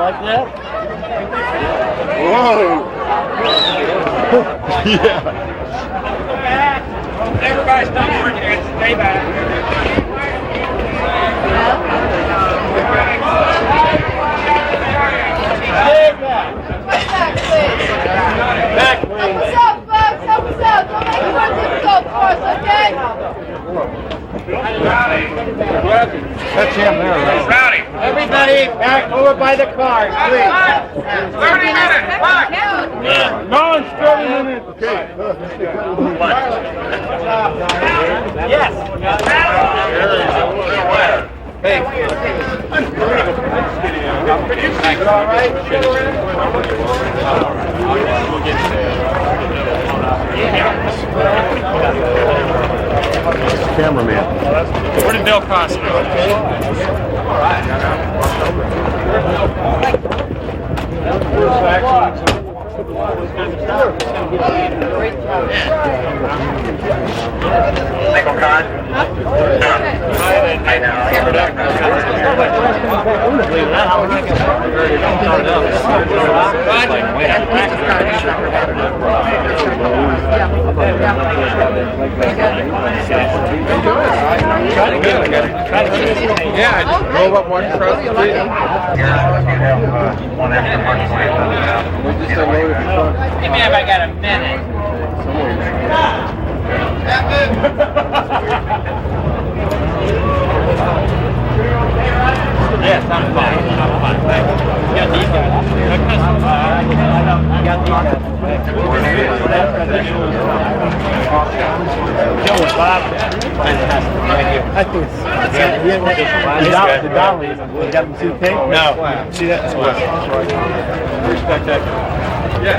like that? Whoa! Yeah. Everybody stop working and stay back. Stay back. Back, please. Help us out, folks. Help us out. Don't make it more difficult for us, okay? That's him there, right? Rowdy. Everybody back over by the cars, please. 30 minutes. Fuck. No, it's 30 minutes. Okay. Yes. Hey. All right? Cameraman. Where did Bill Costner go? All right. Nickel con? I know. Yeah, I just drove up one across the street. We just unloaded the truck. Give me if I got a minute. Yes, I'm fine. I'm fine. Thank you. You got these guys. You got these guys. Joe was Bob. Fantastic. Thank you. I think the dollies. You got them too pink? No. See that? Pretty spectacular. Yeah.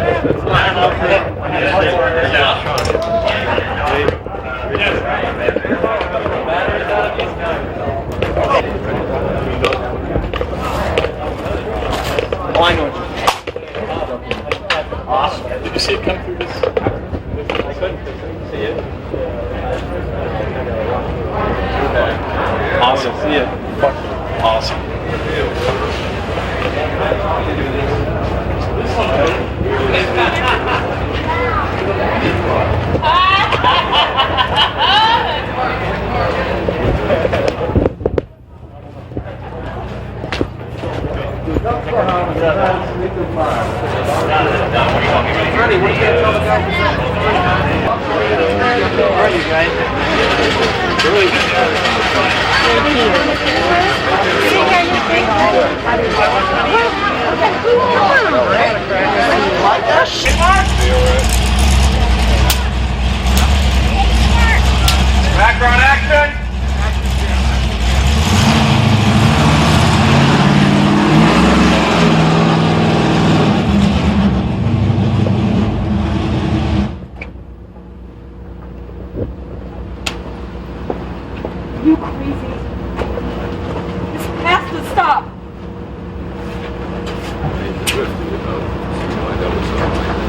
Oh, I know what you're saying. Awesome. Did you see it come through this? I couldn't see it. Awesome. See it. Awesome. Ready, what are you going to tell the guys? Where are you guys? Really good. Background action. You crazy. This has to stop. I hate to drift, you know. I know it's not like